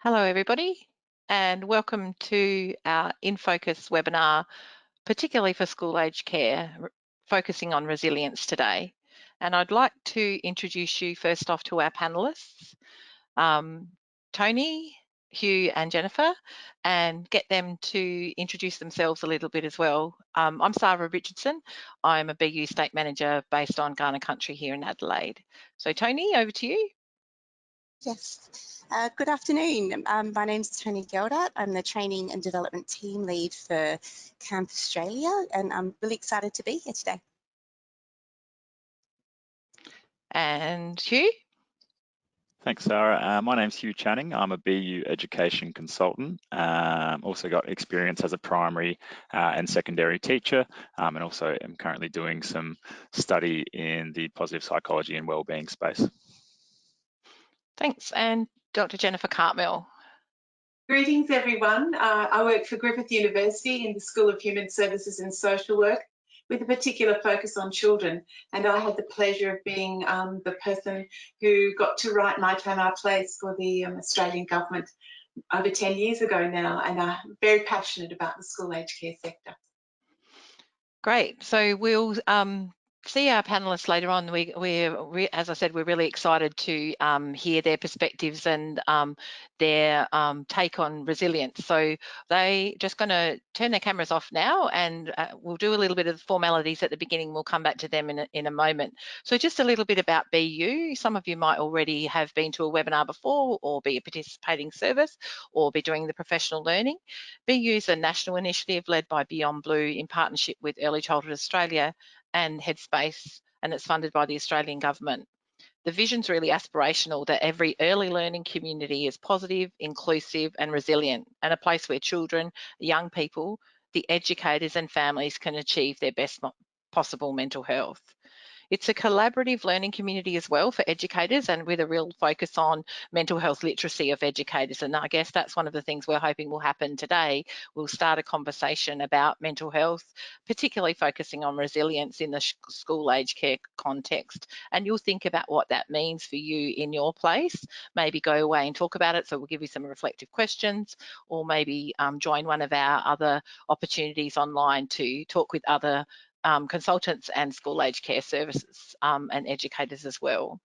Hello everybody, and welcome to our In Focus webinar, particularly for school age care, focusing on resilience today. And I'd like to introduce you first off to our panellists, Tony, Hugh and Jennifer, and get them to introduce themselves a little bit as well. I'm Sarah Richardson. I'm a BU State Manager based on Kaurna Country here in Adelaide. So Tony, over to you. Yes, good afternoon. My name's Tony Geldat. I'm the Training and Development Team Lead for Camp Australia, and I'm really excited to be here today. And Hugh? Thanks, Sarah. My name's Hugh Channing. I'm a BU Education Consultant. Also got experience as a primary and secondary teacher, and also am currently doing some study in the positive psychology and wellbeing space. Thanks. And Dr. Jennifer Cartmell. Greetings, everyone. I work for Griffith University in the School of Human Services and Social Work with a particular focus on children. And I had the pleasure of being the person who got to write My Time, Our Place for the Australian government over 10 years ago now. And I'm very passionate about the school aged care sector. Great. So we'll see our panellists later on. As I said, we're really excited to hear their perspectives and their take on resilience. So they just going to turn their cameras off now, and we'll do a little bit of formalities at the beginning. We'll come back to them in a moment. So just a little bit about BU. Some of you might already have been to a webinar before, or be a participating service, or be doing the professional learning. BU is a national initiative led by Beyond Blue in partnership with Early Childhood Australia and Headspace, and it's funded by the Australian government. The vision's really aspirational, that every early learning community is positive, inclusive and resilient, and a place where children, young people, the educators and families can achieve their best possible mental health. It's a collaborative learning community as well for educators, and with a real focus on mental health literacy of educators. And I guess that's one of the things we're hoping will happen today. We'll start a conversation about mental health, particularly focusing on resilience in the school age care context. And you'll think about what that means for you in your place. Maybe go away and talk about it. So we'll give you some reflective questions, or maybe join one of our other opportunities online to talk with other consultants and school aged care services and educators as well.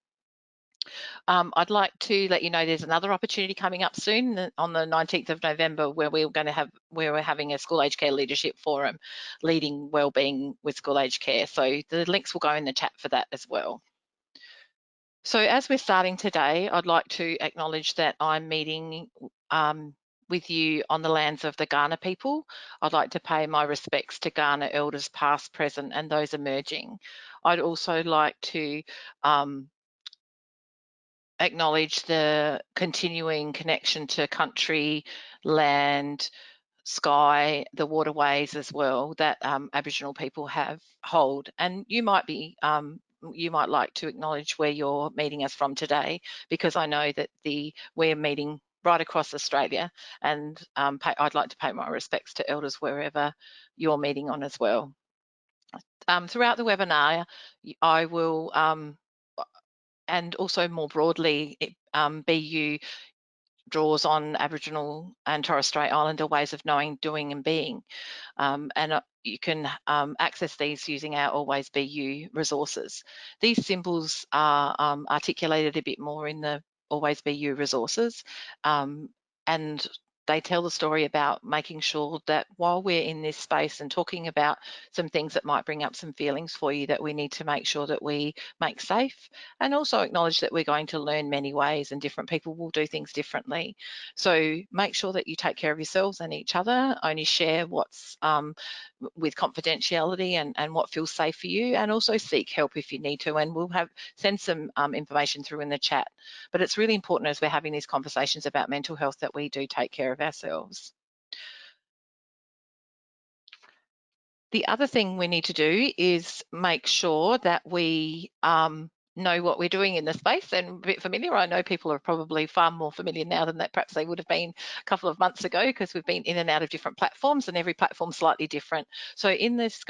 I'd like to let you know there's another opportunity coming up soon on the 19th of November where we're having a school aged care leadership forum, leading wellbeing with school aged care. So the links will go in the chat for that as well. So as we're starting today, I'd like to acknowledge that I'm meeting with you on the lands of the Kaurna people. I'd like to pay my respects to Kaurna elders past, present and those emerging. I'd also like to acknowledge the continuing connection to country, land, sky, the waterways as well that Aboriginal people hold. And you might like to acknowledge where you're meeting us from today, because I know that we're meeting right across Australia, and I'd like to pay my respects to elders wherever you're meeting on as well. Throughout the webinar, I will, and also more broadly, BU draws on Aboriginal and Torres Strait Islander ways of knowing, doing and being. And you can access these using our Always BU resources. These symbols are articulated a bit more in the Always BU resources, and they tell the story about making sure that while we're in this space and talking about some things that might bring up some feelings for you, that we need to make sure that we make safe, and also acknowledge that we're going to learn many ways and different people will do things differently. So make sure that you take care of yourselves and each other, only share what's with confidentiality and what feels safe for you, and also seek help if you need to, and we'll send some information through in the chat. But it's really important as we're having these conversations about mental health that we do take care of ourselves. The other thing we need to do is make sure that we know what we're doing in the space and a bit familiar. I know people are probably far more familiar now than that perhaps they would have been a couple of months ago, because we've been in and out of different platforms and every platform's slightly different. So in this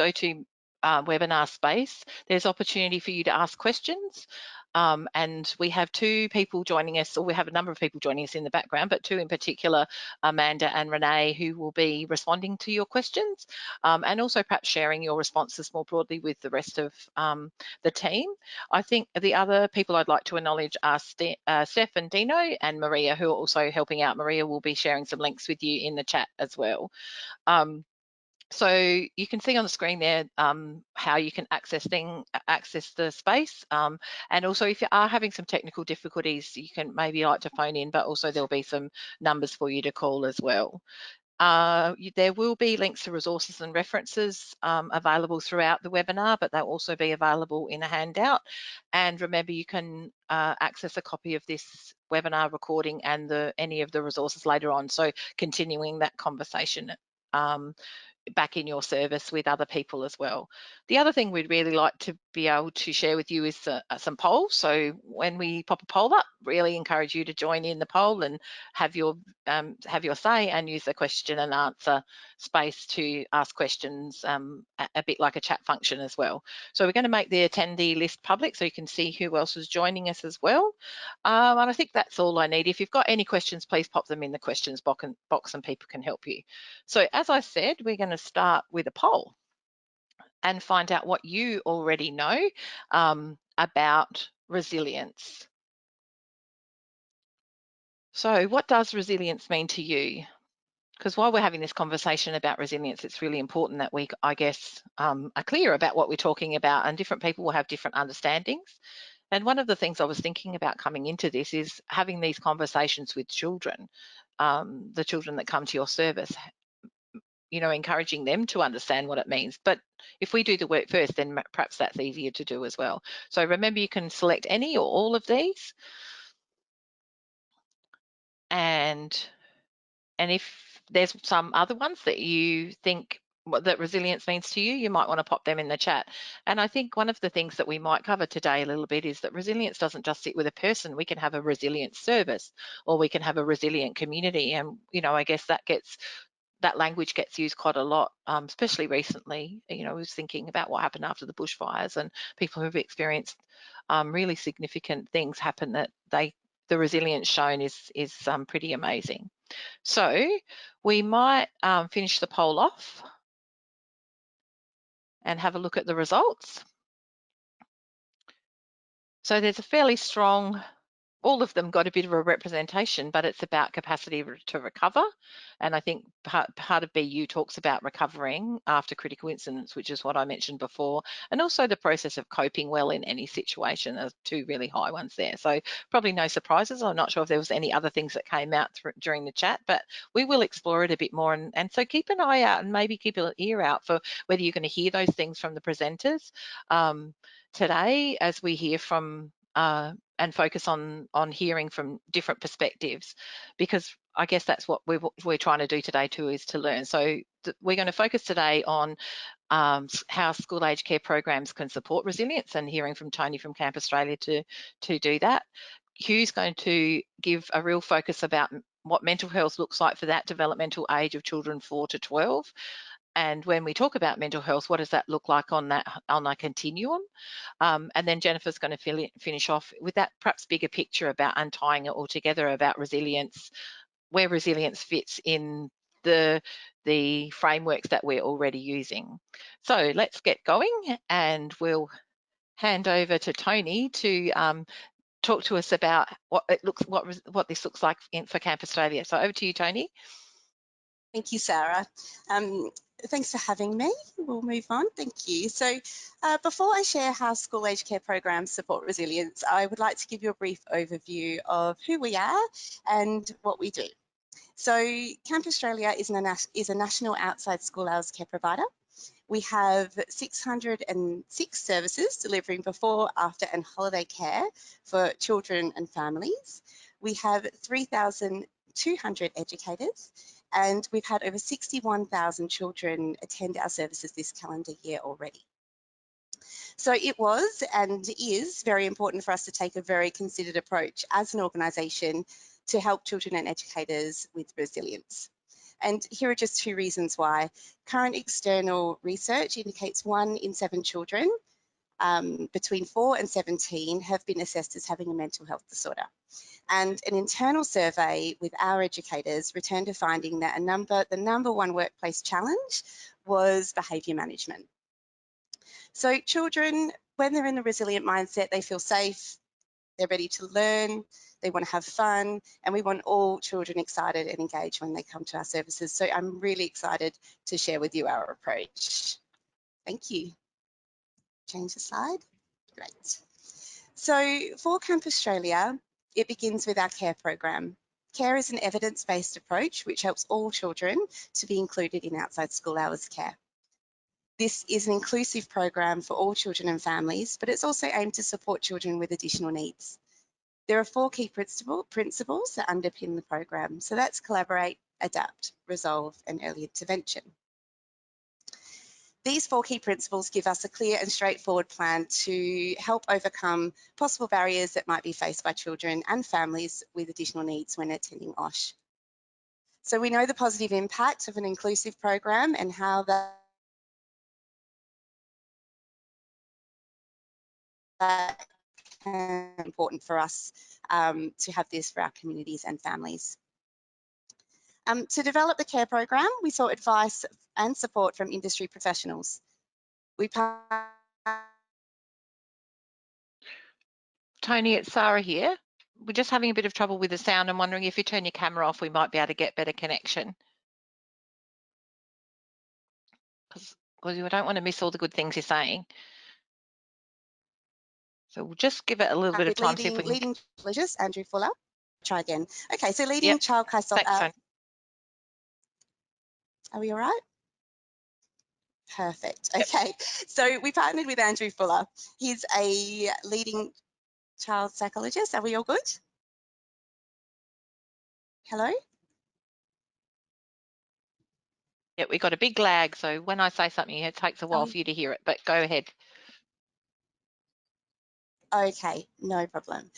webinar space, there's opportunity for you to ask questions. And we have two people joining us, or we have a number of people joining us in the background, but two in particular, Amanda and Renee, who will be responding to your questions, and also perhaps sharing your responses more broadly with the rest of the team. I think the other people I'd like to acknowledge are Steph and Dino and Maria, who are also helping out. Maria will be sharing some links with you in the chat as well. So you can see on the screen there how you can access the space, and also if you are having some technical difficulties, you can maybe like to phone in, but also there'll be some numbers for you to call as well. There will be links to resources and references available throughout the webinar, but they'll also be available in a handout. And remember, you can access a copy of this webinar recording and any of the resources later on, so continuing that conversation back in your service with other people as well. The other thing we'd really like to be able to share with you is some polls. So when we pop a poll up, really encourage you to join in the poll and have your say, and use the question and answer space to ask questions, a bit like a chat function as well. So we're going to make the attendee list public so you can see who else is joining us as well. And I think that's all I need. If you've got any questions, please pop them in the questions box and people can help you. So as I said, we're going to start with a poll and find out what you already know about resilience. So what does resilience mean to you? Because while we're having this conversation about resilience, it's really important that we, I guess, are clear about what we're talking about, and different people will have different understandings. And one of the things I was thinking about coming into this is having these conversations with children, the children that come to your service, you know, encouraging them to understand what it means. But if we do the work first, then perhaps that's easier to do as well. So remember, you can select any or all of these. And if there's some other ones that you think that resilience means to you, you might want to pop them in the chat. And I think one of the things that we might cover today a little bit is that resilience doesn't just sit with a person. We can have a resilient service, or we can have a resilient community. And, you know, I guess that language gets used quite a lot, especially recently. You know, I was thinking about what happened after the bushfires, and people who've experienced really significant things happen, that the resilience shown is pretty amazing. So we might finish the poll off and have a look at the results. So there's a fairly strong, all of them got a bit of a representation, but it's about capacity to recover. And I think part of BU talks about recovering after critical incidents, which is what I mentioned before, and also the process of coping well in any situation. There's two really high ones there. So probably no surprises. I'm not sure if there was any other things that came out during the chat, but we will explore it a bit more. And so keep an eye out and maybe keep an ear out for whether you're going to hear those things from the presenters today, as we hear from and focus on hearing from different perspectives, because I guess that's what we're trying to do today too, is to learn. So we're going to focus today on how school age care programs can support resilience, and hearing from Tony from Camp Australia to do that. Hugh's going to give a real focus about what mental health looks like for that developmental age of children 4 to 12. And when we talk about mental health, what does that look like on that continuum? And then Jennifer's going to finish off with that perhaps bigger picture about untying it all together, about resilience, where resilience fits in the frameworks that we're already using. So let's get going, and we'll hand over to Tony to talk to us about what this looks like for Camp Australia. So over to you, Tony. Thank you, Sarah. Thanks for having me. We'll move on. Thank you. So before I share how school age care programs support resilience, I would like to give you a brief overview of who we are and what we do. So Camp Australia is a national outside school hours care provider. We have 606 services delivering before, after and holiday care for children and families. We have 3,200 educators, and we've had over 61,000 children attend our services this calendar year already. So it was and is very important for us to take a very considered approach as an organisation to help children and educators with resilience. And here are just two reasons why. Current external research indicates 1 in 7 children between 4 and 17 have been assessed as having a mental health disorder. And an internal survey with our educators returned a finding that the number one workplace challenge was behaviour management. So children, when they're in the resilient mindset, they feel safe, they're ready to learn, they want to have fun, and we want all children excited and engaged when they come to our services. So I'm really excited to share with you our approach. Thank you. Change the slide. Great. So for Camp Australia, it begins with our CARE program. CARE is an evidence-based approach which helps all children to be included in outside school hours care. This is an inclusive program for all children and families, but it's also aimed to support children with additional needs. There are 4 key principles that underpin the program. So that's collaborate, adapt, resolve, and early intervention. These 4 key principles give us a clear and straightforward plan to help overcome possible barriers that might be faced by children and families with additional needs when attending OSH. So we know the positive impact of an inclusive program and how that can be important for us to have this for our communities and families. To develop the CARE program, we sought advice and support from industry professionals. Tony, it's Sarah here. We're just having a bit of trouble with the sound. I'm wondering if you turn your camera off, we might be able to get better connection. Because we don't want to miss all the good things you're saying. So we'll just give it a little bit of time. See if we can... Leading pleasures, Andrew Fuller. Try again. Okay, so leading child Thanks, are we all right? Perfect. Okay, so we partnered with Andrew Fuller. He's a leading child psychologist. Are we all good? Hello? Yeah, we got a big lag, so when I say something, it takes a while for you to hear it, but go ahead. Okay, no problem.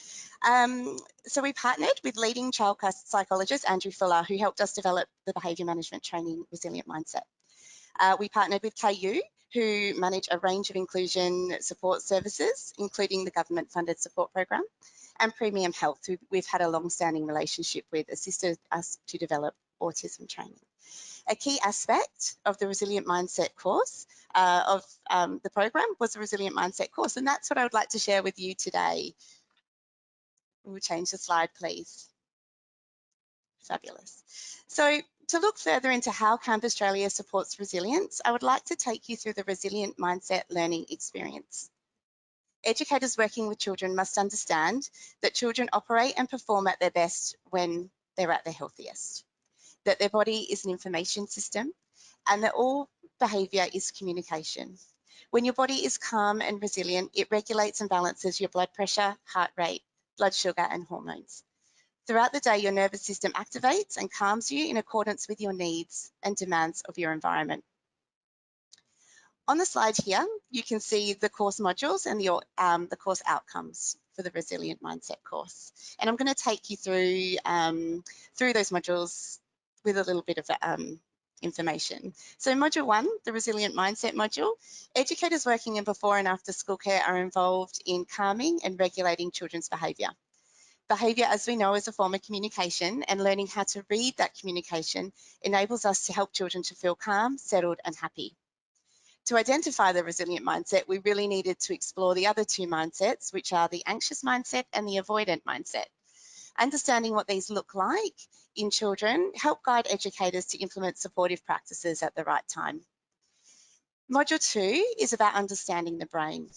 So we partnered with leading child psychologist Andrew Fuller, who helped us develop the behaviour management training Resilient Mindset. We partnered with KU, who manage a range of inclusion support services, including the government-funded support program, and Premium Health, who we've had a long-standing relationship with, assisted us to develop autism training. A key aspect of the Resilient Mindset course the program was the Resilient Mindset course, and that's what I would like to share with you today. We'll change the slide, please. Fabulous. So to look further into how Camp Australia supports resilience, I would like to take you through the Resilient Mindset learning experience. Educators working with children must understand that children operate and perform at their best when they're at their healthiest, that their body is an information system, and that all behaviour is communication. When your body is calm and resilient, it regulates and balances your blood pressure, heart rate, blood sugar, and hormones. Throughout the day, your nervous system activates and calms you in accordance with your needs and demands of your environment. On the slide here, you can see the course modules and the course outcomes for the Resilient Mindset course. And I'm going to take you through those modules with a little bit of information. So module 1, the Resilient Mindset module, educators working in before and after school care are involved in calming and regulating children's behaviour. Behaviour, as we know, is a form of communication, and learning how to read that communication enables us to help children to feel calm, settled and happy. To identify the resilient mindset, we really needed to explore the other 2 mindsets, which are the anxious mindset and the avoidant mindset. Understanding what these look like in children help guide educators to implement supportive practices at the right time. Module 2 is about understanding the brain.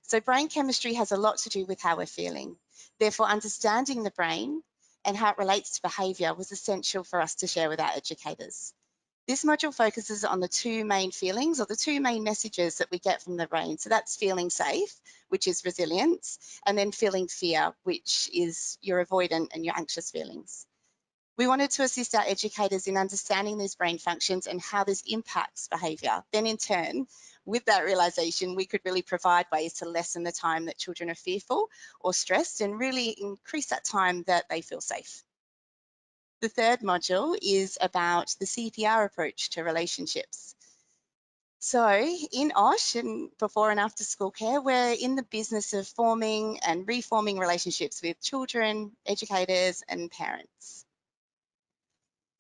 So brain chemistry has a lot to do with how we're feeling. Therefore, understanding the brain and how it relates to behaviour was essential for us to share with our educators. This module focuses on the 2 main feelings, or the 2 main messages that we get from the brain. So that's feeling safe, which is resilience, and then feeling fear, which is your avoidant and your anxious feelings. We wanted to assist our educators in understanding these brain functions and how this impacts behaviour. Then in turn, with that realisation, we could really provide ways to lessen the time that children are fearful or stressed and really increase that time that they feel safe. The 3rd module is about the CPR approach to relationships. So in OSH and before and after school care, we're in the business of forming and reforming relationships with children, educators and parents.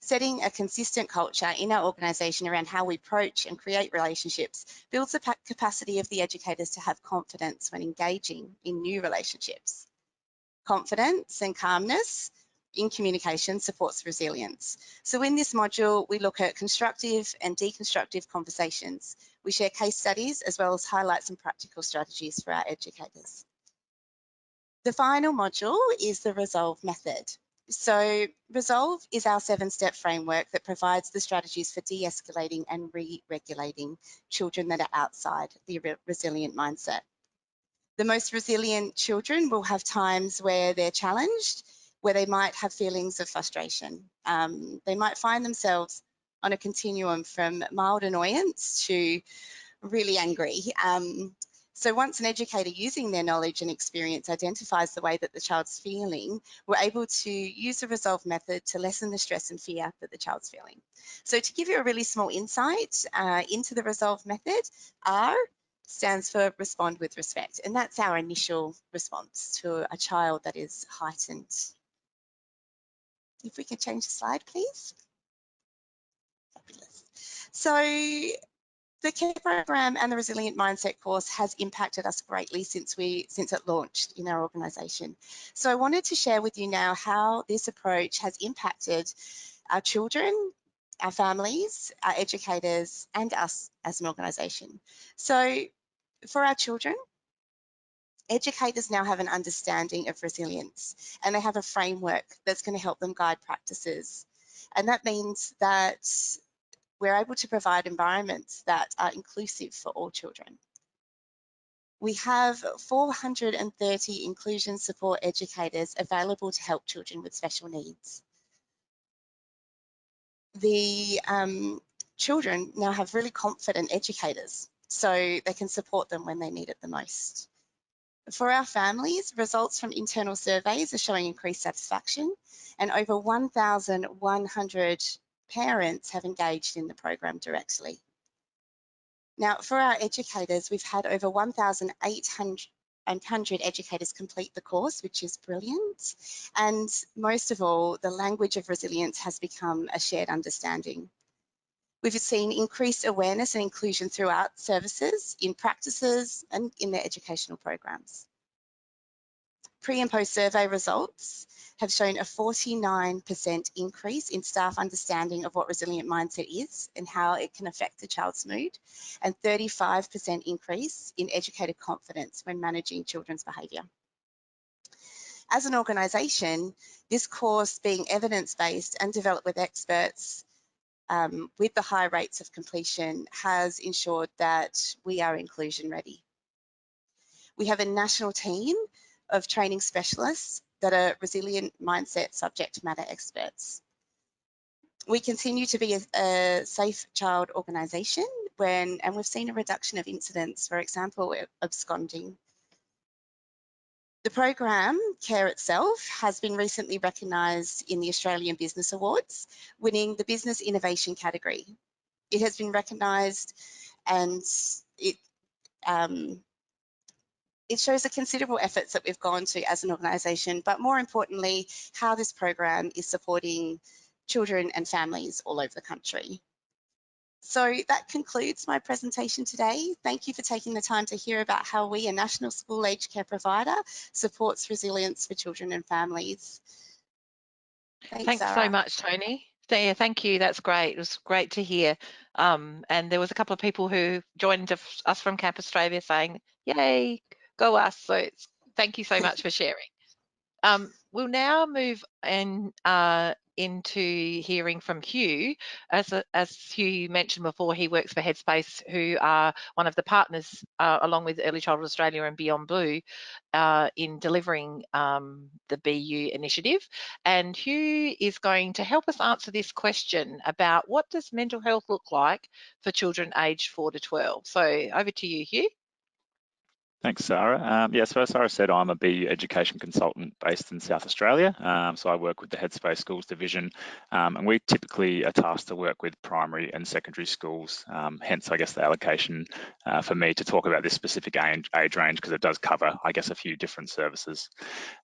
Setting a consistent culture in our organisation around how we approach and create relationships builds the capacity of the educators to have confidence when engaging in new relationships. Confidence and calmness in communication supports resilience. So in this module, we look at constructive and deconstructive conversations. We share case studies as well as highlight some practical strategies for our educators. The final module is the Resolve method. So Resolve is our 7-step framework that provides the strategies for de-escalating and re-regulating children that are outside the resilient mindset. The most resilient children will have times where they're challenged, where they might have feelings of frustration. They might find themselves on a continuum from mild annoyance to really angry. So once an educator using their knowledge and experience identifies the way that the child's feeling, we're able to use the Resolve method to lessen the stress and fear that the child's feeling. So to give you a really small insight into the Resolve method, R stands for respond with respect, and that's our initial response to a child that is heightened. If we can change the slide, please. Fabulous. So the care program and the Resilient Mindset course has impacted us greatly since it launched in our organisation. So I wanted to share with you now how this approach has impacted our children, our families, our educators, and us as an organisation. So for our children, educators now have an understanding of resilience, and they have a framework that's going to help them guide practices. And that means that we're able to provide environments that are inclusive for all children. We have 430 inclusion support educators available to help children with special needs. The children now have really confident educators, so they can support them when they need it the most. For our families, results from internal surveys are showing increased satisfaction, and over 1,100 parents have engaged in the program directly. Now, for our educators, we've had over 1,800 educators complete the course, which is brilliant. And most of all, the language of resilience has become a shared understanding. We've seen increased awareness and inclusion throughout services, in practices, and in their educational programs. Pre and post survey results have shown a 49% increase in staff understanding of what resilient mindset is and how it can affect the child's mood, and 35% increase in educator confidence when managing children's behaviour. As an organisation, this course, being evidence-based and developed with experts with the high rates of completion, has ensured that we are inclusion ready. We have a national team of training specialists that are resilient mindset subject matter experts. We continue to be a safe child organisation and we've seen a reduction of incidents, for example, absconding. The program, Care itself, has been recently recognised in the Australian Business Awards, winning the Business Innovation category. It has been recognised and it shows the considerable efforts that we've gone to as an organisation, but more importantly, how this program is supporting children and families all over the country. So that concludes my presentation today. Thank you for taking the time to hear about how we, a national school aged care provider, supports resilience for children and families. Thanks so much, Tony. Yeah, thank you. That's great. It was great to hear. And there was a couple of people who joined us from Camp Australia saying, yay, go us. So thank you so much for sharing. We'll now move into hearing from Hugh. As Hugh mentioned before, he works for Headspace, who are one of the partners, along with Early Childhood Australia and Beyond Blue, in delivering the BU initiative. And Hugh is going to help us answer this question about what does mental health look like for children aged 4 to 12. So over to you, Hugh. Thanks, Sarah. Yeah, so as Sarah said, I'm a BU education consultant based in South Australia. So I work with the Headspace Schools Division, and we typically are tasked to work with primary and secondary schools. Hence, I guess, the allocation for me to talk about this specific age range, because it does cover, I guess, a few different services.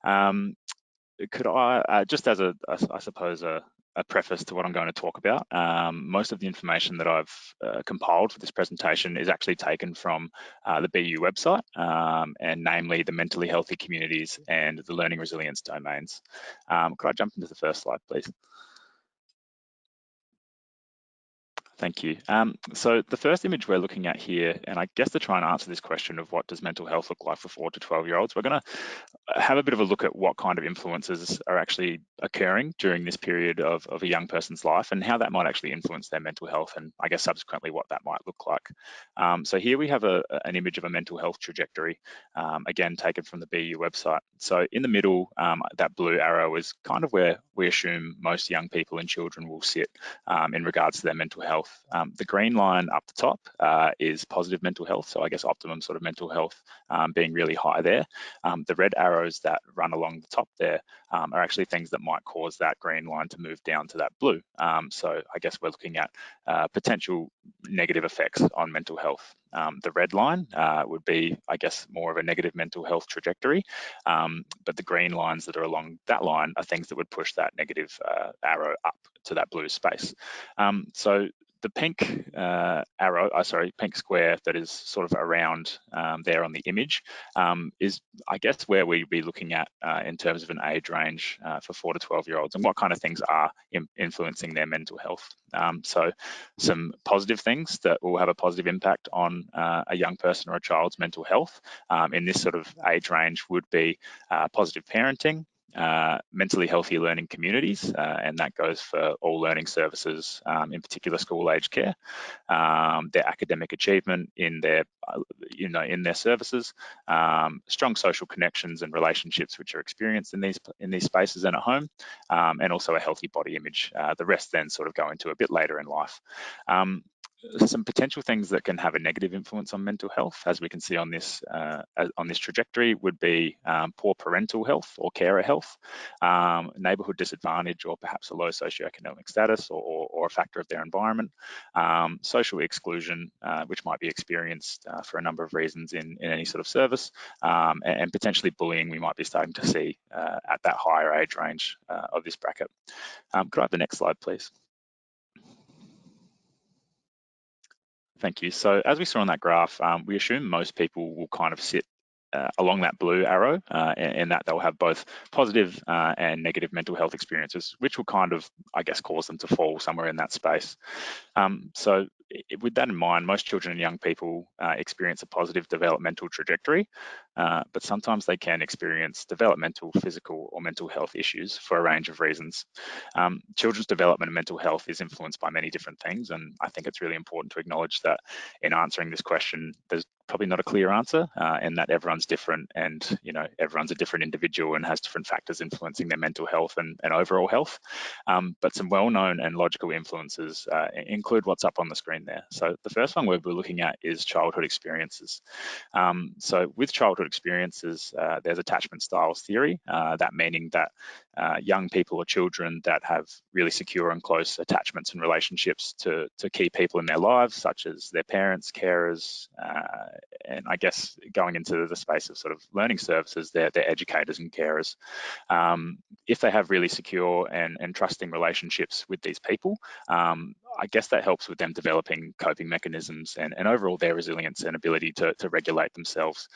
Could I, just as I suppose, a preface to what I'm going to talk about, most of the information that I've compiled for this presentation is actually taken from the BU website, and namely the mentally healthy communities and the learning resilience domains. Could I jump into the first slide, please? Thank you. So the first image we're looking at here, and I guess to try and answer this question of what does mental health look like for 4 to 12-year-olds, we're going to have a bit of a look at what kind of influences are actually occurring during this period of a young person's life and how that might actually influence their mental health, and I guess subsequently what that might look like. So here we have an image of a mental health trajectory, again taken from the BU website. So in the middle, that blue arrow is kind of where we assume most young people and children will sit in regards to their mental health. The green line up the top is positive mental health, so I guess optimum sort of mental health being really high there. The red arrows that run along the top there are actually things that might cause that green line to move down to that blue. So I guess we're looking at potential negative effects on mental health. The red line would be, I guess, more of a negative mental health trajectory, but the green lines that are along that line are things that would push that negative arrow up to that blue space. So the pink pink square that is sort of around there on the image is, I guess, where we'd be looking at in terms of an age range for 4 to 12-year-olds and what kind of things are influencing their mental health. So some positive things that will have a positive impact on a young person or a child's mental health in this sort of age range would be positive parenting, mentally healthy learning communities, and that goes for all learning services, in particular school age care, their academic achievement in their, in their services, strong social connections and relationships which are experienced in these spaces and at home, and also a healthy body image. The rest then sort of go into a bit later in life. Some potential things that can have a negative influence on mental health, as we can see on this trajectory, would be poor parental health or carer health, neighbourhood disadvantage, or perhaps a low socioeconomic status or a factor of their environment, social exclusion, which might be experienced for a number of reasons in any sort of service, and potentially bullying we might be starting to see at that higher age range of this bracket. Could I have the next slide, please? Thank you. So as we saw on that graph, we assume most people will kind of sit along that blue arrow, in that they'll have both positive and negative mental health experiences, which will kind of, I guess, cause them to fall somewhere in that space. So with that in mind, most children and young people experience a positive developmental trajectory, but sometimes they can experience developmental, physical, or mental health issues for a range of reasons. Children's development and mental health is influenced by many different things, and I think it's really important to acknowledge that in answering this question, there's probably not a clear answer, and that everyone's different, and everyone's a different individual and has different factors influencing their mental health and overall health. But some well-known and logical influences include what's up on the screen there. So the first one we're looking at is childhood experiences. So with childhood experiences, there's attachment styles theory, that meaning that young people or children that have really secure and close attachments and relationships to key people in their lives, such as their parents, carers, and I guess going into the space of sort of learning services, they're educators and carers. If they have really secure and trusting relationships with these people, I guess that helps with them developing coping mechanisms and overall their resilience and ability to regulate themselves.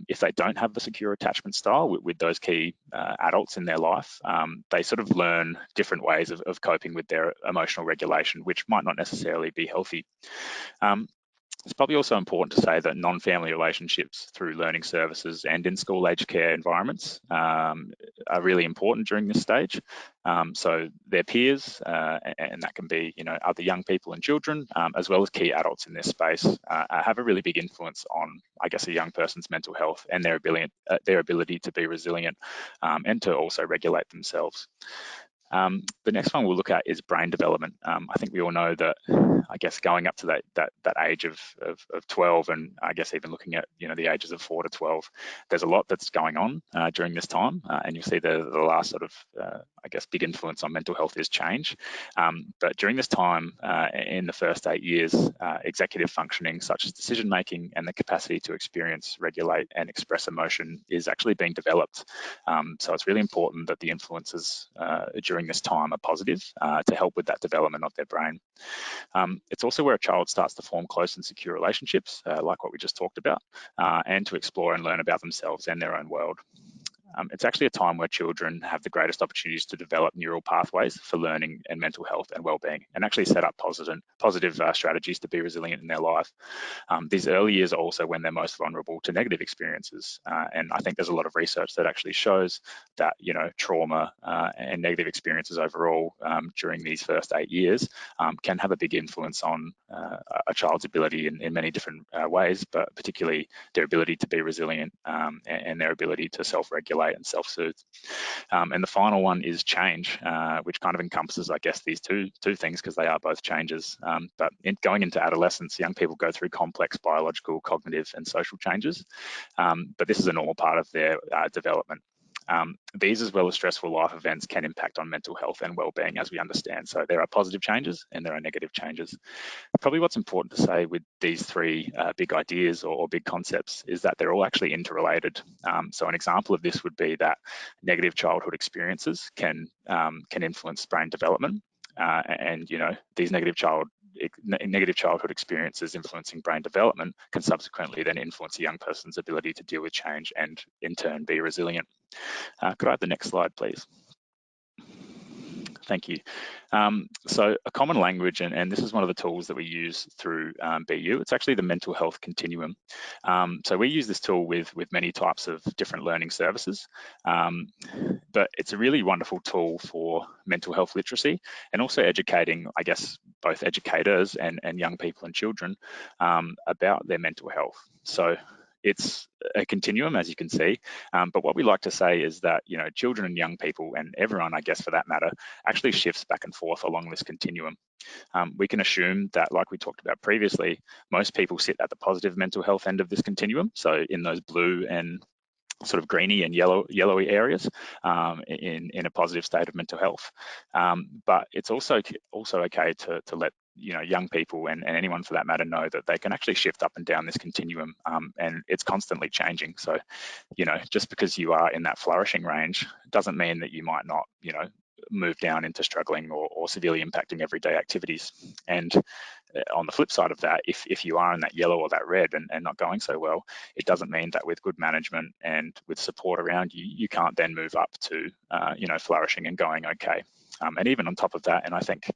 If they don't have the secure attachment style with those key adults in their life, they sort of learn different ways of coping with their emotional regulation, which might not necessarily be healthy. It's probably also important to say that non-family relationships through learning services and in school age care environments are really important during this stage. So their peers, and that can be other young people and children, as well as key adults in this space, have a really big influence on, I guess, a young person's mental health and their ability to be resilient, and to also regulate themselves. The next one we'll look at is brain development. I think we all know that, I guess, going up to that age of 12, and I guess even looking at, you know, the ages of 4 to 12, there's a lot that's going on during this time, and you'll see the last sort of, I guess, big influence on mental health is change. But during this time, in the first 8 years, executive functioning, such as decision making and the capacity to experience, regulate, and express emotion, is actually being developed. So it's really important that the influences during this time are positive to help with that development of their brain. It's also where a child starts to form close and secure relationships, like what we just talked about, and to explore and learn about themselves and their own world. It's actually a time where children have the greatest opportunities to develop neural pathways for learning and mental health and well-being, and actually set up positive strategies to be resilient in their life. These early years are also when they're most vulnerable to negative experiences, and I think there's a lot of research that actually shows that, you know, trauma and negative experiences overall during these first 8 years can have a big influence on a child's ability in many different ways, but particularly their ability to be resilient and their ability to self-regulate and self-soothe. And the final one is change, which kind of encompasses, I guess, these two things, because they are both changes. But going into adolescence, young people go through complex biological, cognitive, and social changes. But this is a normal part of their development. These, as well as stressful life events, can impact on mental health and well-being, as we understand. So there are positive changes and there are negative changes. Probably what's important to say with these three big ideas or big concepts is that they're all actually interrelated. So an example of this would be that negative childhood experiences can influence brain development, and, you know, these negative childhood experiences influencing brain development can subsequently then influence a young person's ability to deal with change and in turn be resilient. Could I have the next slide, please? Thank you. So a common language, and this is one of the tools that we use through BU, it's actually the mental health continuum. So we use this tool with many types of different learning services, but it's a really wonderful tool for mental health literacy and also educating, I guess, both educators and young people and children about their mental health. So it's a continuum, as you can see, but what we like to say is that, you know, children and young people, and everyone, I guess, for that matter, actually shifts back and forth along this continuum. We can assume that, like we talked about previously, most people sit at the positive mental health end of this continuum, so in those blue and sort of greeny and yellowy areas, in a positive state of mental health. But it's also okay to let, you know, young people and anyone for that matter know that they can actually shift up and down this continuum, and it's constantly changing. So, you know, just because you are in that flourishing range doesn't mean that you might not, you know, move down into struggling or severely impacting everyday activities. And on the flip side of that, if you are in that yellow or that red and not going so well, it doesn't mean that with good management and with support around you, you can't then move up to, you know, flourishing and going okay. And even on top of that, and I think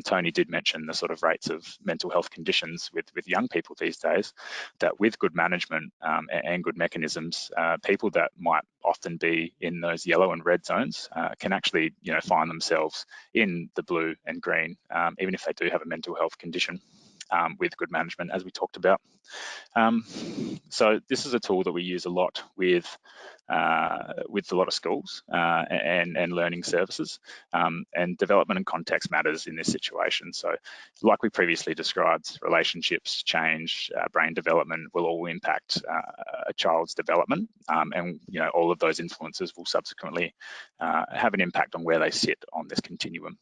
Tony did mention the sort of rates of mental health conditions with young people these days, that with good management and good mechanisms, people that might often be in those yellow and red zones can actually, you know, find themselves in the blue and green, even if they do have a mental health condition, with good management, as we talked about. So this is a tool that we use a lot with a lot of schools and learning services, and development and context matters in this situation. So like we previously described, relationships, change, brain development will all impact a child's development, and, you know, all of those influences will subsequently have an impact on where they sit on this continuum.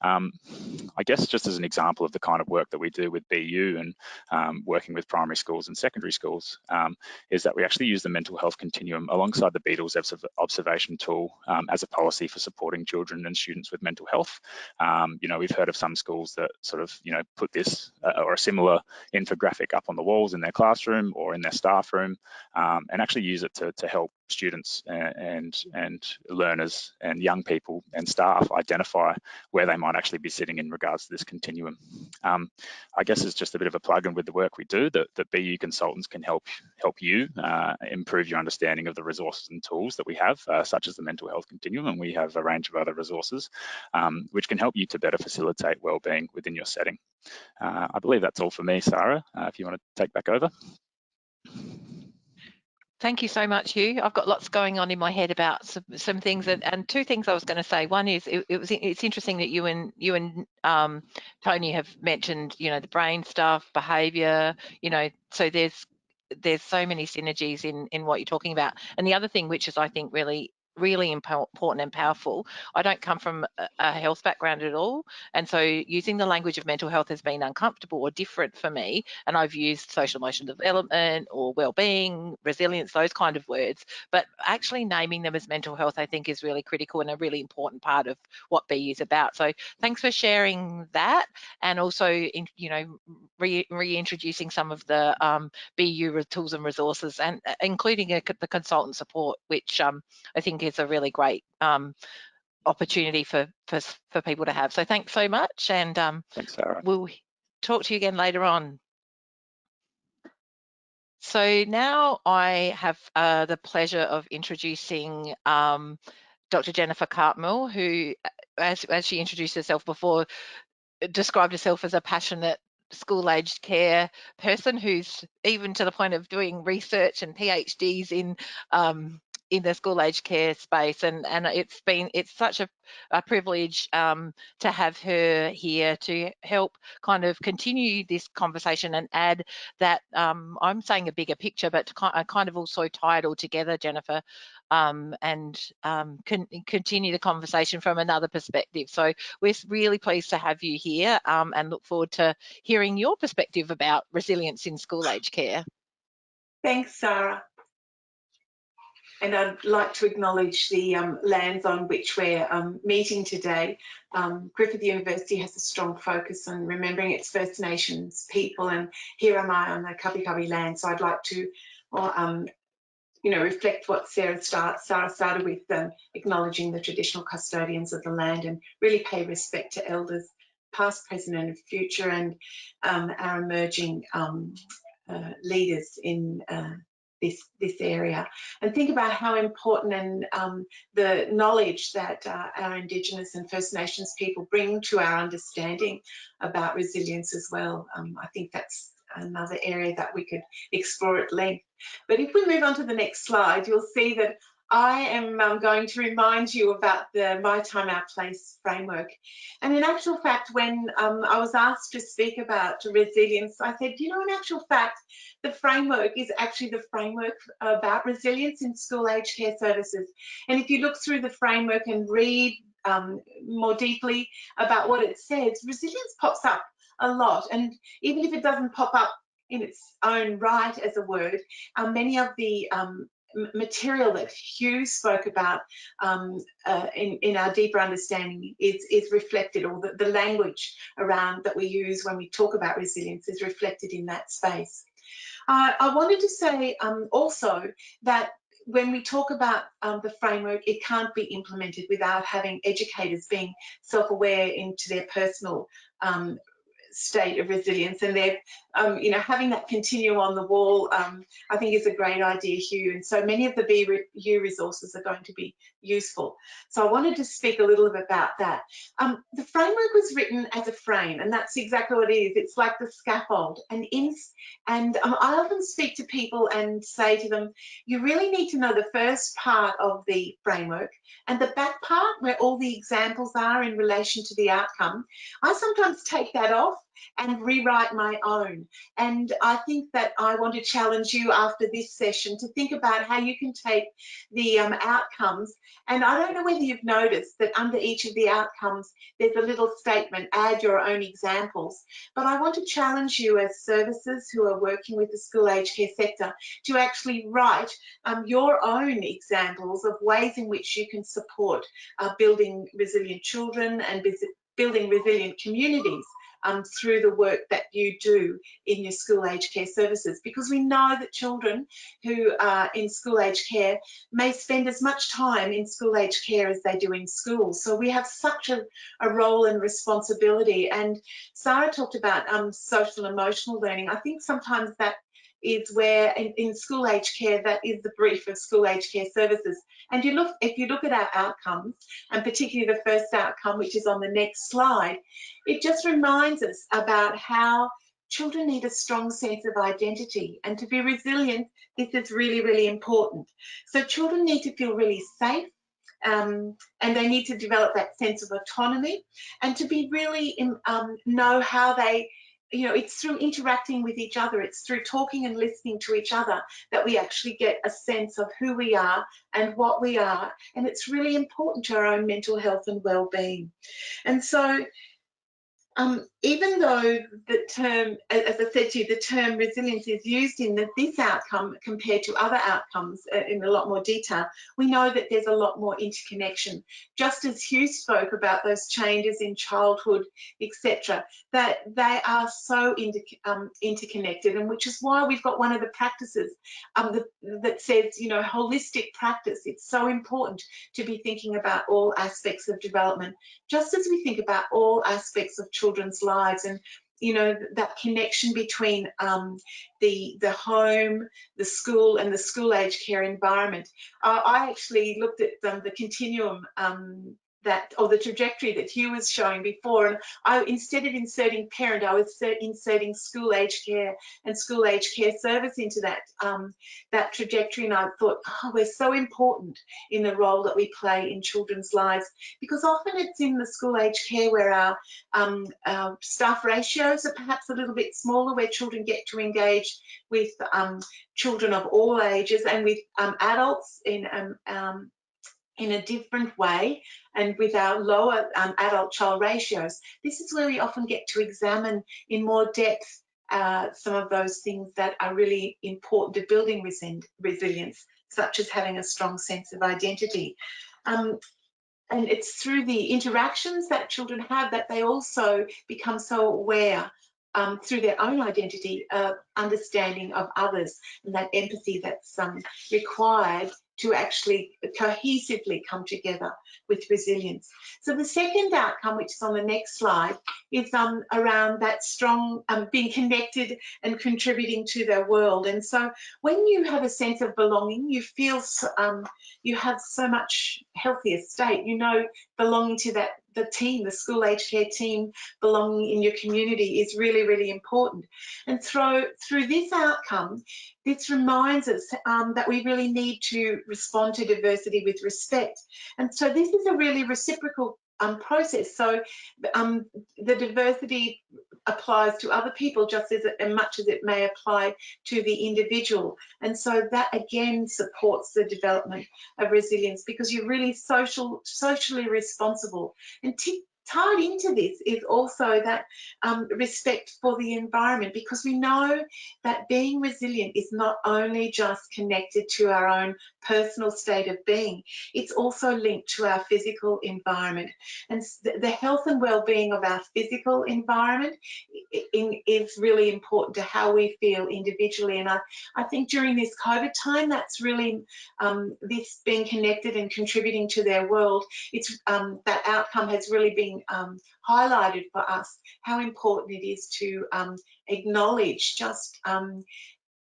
I guess just as an example of the kind of work that we do with BU and working with primary schools and secondary schools, is that we actually use the mental health continuum alongside the Beatles observation tool as a policy for supporting children and students with mental health. You know, we've heard of some schools that sort of, you know, put this or a similar infographic up on the walls in their classroom or in their staff room, and actually use it to help students and learners and young people and staff identify where they might actually be sitting in regards to this continuum. I guess it's just a bit of a plug-in with the work we do that BU consultants can help you improve your understanding of the resources and tools that we have, such as the mental health continuum, and we have a range of other resources which can help you to better facilitate wellbeing within your setting. I believe that's all for me, Sarah, if you want to take back over. Thank you so much, Hugh. I've got lots going on in my head about some things, and two things I was going to say. One is it's interesting that you and Tony have mentioned, you know, the brain stuff, behaviour, you know, so there's so many synergies in what you're talking about. And the other thing, which is I think really important and powerful, I don't come from a health background at all, and so using the language of mental health has been uncomfortable or different for me, and I've used social emotional development or well-being, resilience, those kind of words, but actually naming them as mental health I think is really critical and a really important part of what BU is about. So thanks for sharing that, and also you know, reintroducing some of the BU tools and resources, and including the consultant support, which I think is a really great opportunity for people to have. So thanks so much, and thanks, Sarah. We'll talk to you again later on. So now I have the pleasure of introducing Dr. Jennifer Cartmell, who, as she introduced herself before, described herself as a passionate school-aged care person who's even to the point of doing research and PhDs in the school-aged care space, and it's such a privilege to have her here to help kind of continue this conversation and add that I'm saying a bigger picture, but to kind of also tie it all together, Jennifer, and continue the conversation from another perspective. So we're really pleased to have you here, and look forward to hearing your perspective about resilience in school-aged care. Thanks, Sarah. And I'd like to acknowledge the lands on which we're meeting today. Griffith University has a strong focus on remembering its First Nations people, and here am I on the Kabi Kabi land. So I'd like to, you know, reflect what Sarah started with, acknowledging the traditional custodians of the land, and really pay respect to elders, past, present, and future, and our emerging leaders in this area, and think about how important and the knowledge that our Indigenous and First Nations people bring to our understanding about resilience as well. I think that's another area that we could explore at length. But if we move on to the next slide, you'll see that I am going to remind you about the My Time, Our Place framework. And in actual fact, when I was asked to speak about resilience, I said, you know, in actual fact, the framework is actually the framework about resilience in school-aged care services. And if you look through the framework and read more deeply about what it says, resilience pops up a lot. And even if it doesn't pop up in its own right as a word, many of the material that Hugh spoke about in our deeper understanding is reflected, or the language around that we use when we talk about resilience is reflected in that space. I wanted to say also that when we talk about the framework, it can't be implemented without having educators being self-aware into their personal state of resilience, and they're you know, having that continuum on the wall, I think is a great idea, Hugh, and so many of the BU resources are going to be useful. So I wanted to speak a little bit about that. The framework was written as a frame, and that's exactly what it is. It's like the scaffold, and I often speak to people and say to them, you really need to know the first part of the framework and the back part where all the examples are in relation to the outcome. I sometimes take that off and rewrite my own. And I think that I want to challenge you after this session to think about how you can take the outcomes. And I don't know whether you've noticed that under each of the outcomes, there's a little statement, add your own examples. But I want to challenge you as services who are working with the school-aged care sector to actually write your own examples of ways in which you can support building resilient children and building resilient communities through the work that you do in your school-aged care services, because we know that children who are in school-aged care may spend as much time in school-aged care as they do in school. So we have such a role and responsibility. And Sarah talked about social and emotional learning. I think sometimes that is where in school-aged care, that is the brief of school-aged care services. And if you look at our outcomes, and particularly the first outcome, which is on the next slide, it just reminds us about how children need a strong sense of identity, and to be resilient, this is really, really important. So children need to feel really safe, and they need to develop that sense of autonomy, and to be really know how they, you know, it's through interacting with each other, it's through talking and listening to each other that we actually get a sense of who we are and what we are, and it's really important to our own mental health and well-being. And so even though the term, as I said to you, the term resilience is used in this outcome compared to other outcomes in a lot more detail, we know that there's a lot more interconnection. Just as Hugh spoke about those changes in childhood, etc., that they are so interconnected, and which is why we've got one of the practices that says, you know, holistic practice. It's so important to be thinking about all aspects of development, just as we think about all aspects of children's lives, and you know, that connection between the home, the school, and the school age care environment. I actually looked at the continuum or the trajectory that Hugh was showing before, and instead of inserting parent, I was inserting school age care and school age care service into that trajectory, and I thought, oh, we're so important in the role that we play in children's lives, because often it's in the school age care where our staff ratios are perhaps a little bit smaller, where children get to engage with children of all ages and with adults in a different way, and with our lower adult-child ratios. This is where we often get to examine in more depth some of those things that are really important to building resilience, such as having a strong sense of identity. And it's through the interactions that children have that they also become so aware through their own identity, understanding of others, and that empathy that's required to actually cohesively come together with resilience. So the second outcome, which is on the next slide, is around that strong being connected and contributing to their world. And so when you have a sense of belonging, you feel you have so much healthier state. You know, belonging to the team, the school age care team, belonging in your community is really, really important. And through this outcome, this reminds us that we really need to respond to diversity with respect. And so this is a really reciprocal process. So the diversity applies to other people just as much as it may apply to the individual. And so that again supports the development of resilience, because you're really socially responsible. And tied into this is also that respect for the environment, because we know that being resilient is not only just connected to our own personal state of being, it's also linked to our physical environment. And the health and well-being of our physical environment is really important to how we feel individually. And I think during this COVID time, that's really this being connected and contributing to their world, it's that outcome has really been highlighted for us, how important it is to acknowledge just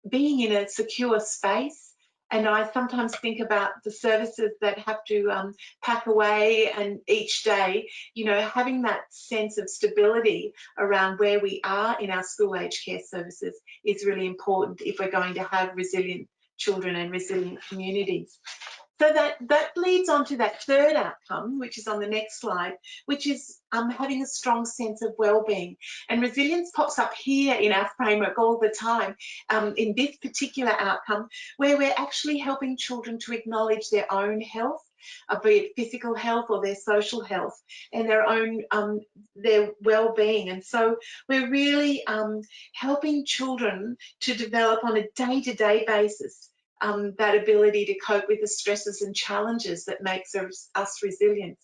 being in a secure space. And I sometimes think about the services that have to pack away, and each day, you know, having that sense of stability around where we are in our school age care services is really important if we're going to have resilient children and resilient communities. So that leads on to that third outcome, which is on the next slide, which is having a strong sense of well-being. And resilience pops up here in our framework all the time in this particular outcome, where we're actually helping children to acknowledge their own health, be it physical health or their social health, and their own their well-being. And so we're really helping children to develop on a day-to-day basis that ability to cope with the stresses and challenges that makes us resilient.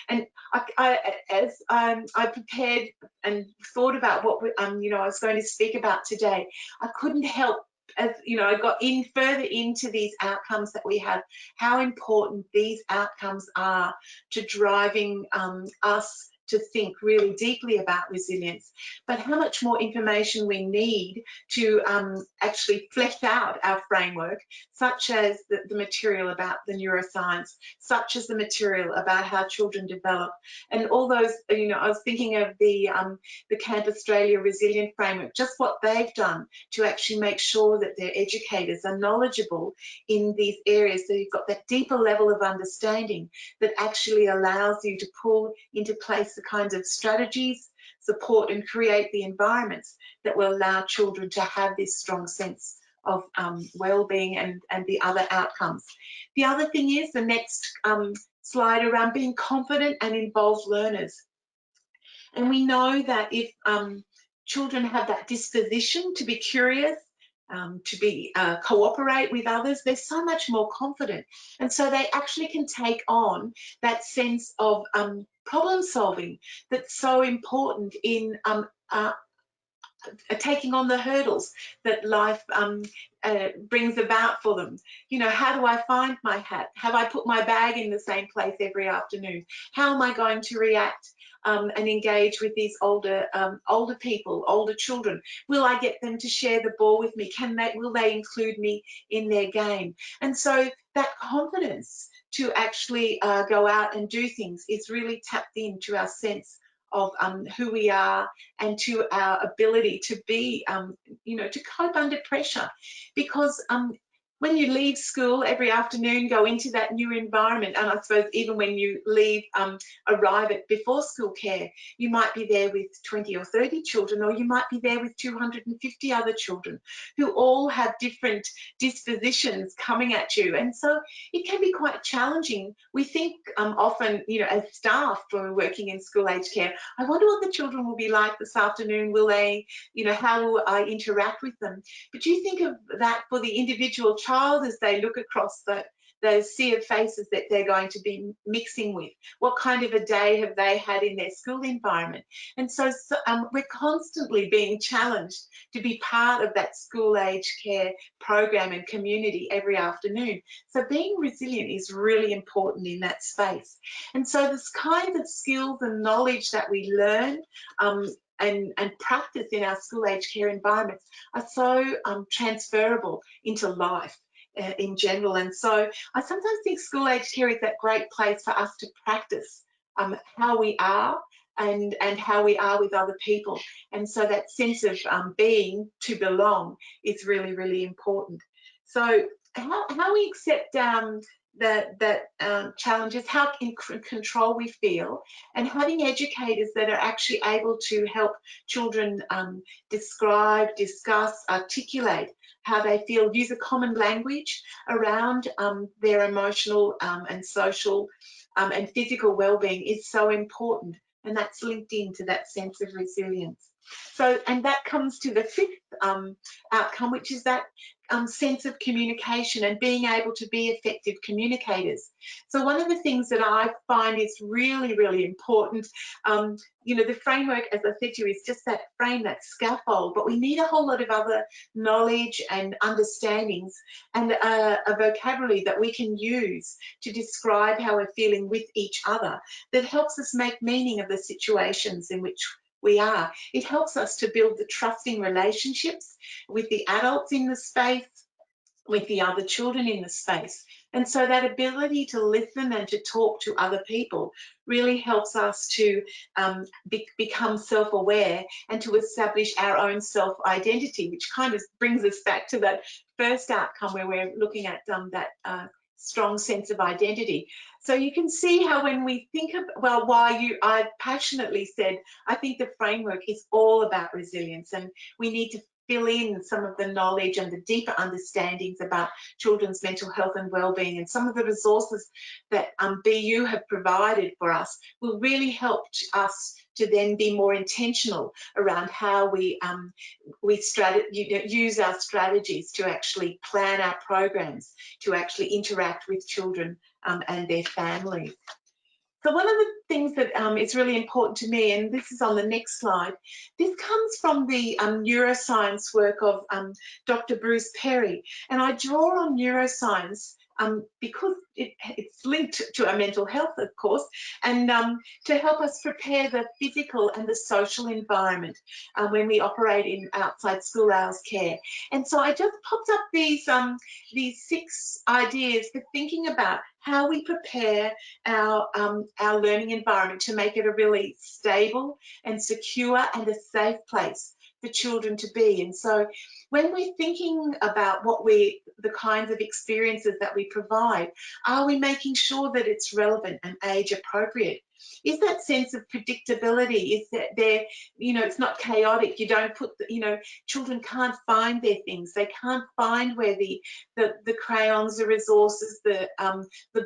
And as I prepared and thought about what you know, I was going to speak about today, I couldn't help, as you know, I got further into these outcomes that we have, how important these outcomes are to driving us to think really deeply about resilience, but how much more information we need to actually flesh out our framework, such as the material about the neuroscience, such as the material about how children develop, and all those, you know, I was thinking of the Camp Australia Resilient Framework, just what they've done to actually make sure that their educators are knowledgeable in these areas, so you've got that deeper level of understanding that actually allows you to pull into place the kinds of strategies, support and create the environments that will allow children to have this strong sense of well-being and the other outcomes. The other thing is the next slide around being confident and involved learners. And we know that if children have that disposition to be curious, to be cooperate with others, they're so much more confident, and so they actually can take on that sense of problem solving that's so important in taking on the hurdles that life brings about for them. You know, how do I find my hat? Have I put my bag in the same place every afternoon? How am I going to react and engage with these older people, older children? Will I get them to share the ball with me? Will they include me in their game? And so that confidence to actually go out and do things is really tapped into our sense of who we are and to our ability to be, you know, to cope under pressure. Because when you leave school every afternoon, go into that new environment, and I suppose even when you leave, arrive at before school care, you might be there with 20 or 30 children, or you might be there with 250 other children who all have different dispositions coming at you. And so it can be quite challenging. We think often, you know, as staff when we're working in school age care, I wonder what the children will be like this afternoon. Will they, you know, how will I interact with them? But you think of that for the individual child as they look across those sea of faces that they're going to be mixing with. What kind of a day have they had in their school environment? And so we're constantly being challenged to be part of that school age care program and community every afternoon. So being resilient is really important in that space. And so this kinds of skills and knowledge that we learn and practice in our school age care environments are so transferable into life in general. And so I sometimes think school age care is that great place for us to practice how we are and how we are with other people. And so that sense of being, to belong, is really, really important. So how we accept challenges, how in control we feel, and having educators that are actually able to help children describe, discuss, articulate how they feel, use a common language around their emotional and social and physical well-being is so important, and that's linked into that sense of resilience. So, and that comes to the fifth outcome, which is that sense of communication and being able to be effective communicators. So one of the things that I find is really, really important, you know, the framework, as I said to you, is just that frame, that scaffold, but we need a whole lot of other knowledge and understandings and a vocabulary that we can use to describe how we're feeling with each other that helps us make meaning of the situations in which we are. It helps us to build the trusting relationships with the adults in the space, with the other children in the space. And so that ability to listen and to talk to other people really helps us to become self-aware and to establish our own self-identity, which kind of brings us back to that first outcome where we're looking at that strong sense of identity. So you can see how when we think of, well, I passionately said, I think the framework is all about resilience, and we need to fill in some of the knowledge and the deeper understandings about children's mental health and well-being, and some of the resources that BU have provided for us will really help us to then be more intentional around how we use our strategies to actually plan our programs, to actually interact with children and their families. So one of the things that is really important to me, and this is on the next slide, this comes from the neuroscience work of Dr. Bruce Perry, and I draw on neuroscience because it's linked to our mental health, of course, and to help us prepare the physical and the social environment when we operate in outside school hours care. And so I just popped up these 6 ideas for thinking about how we prepare our learning environment to make it a really stable and secure and a safe place for children to be. And so when we're thinking about the kinds of experiences that we provide, are we making sure that it's relevant and age appropriate? Is that sense of predictability? Is that it's not chaotic? You don't put, children can't find their things. They can't find where the crayons, the resources, the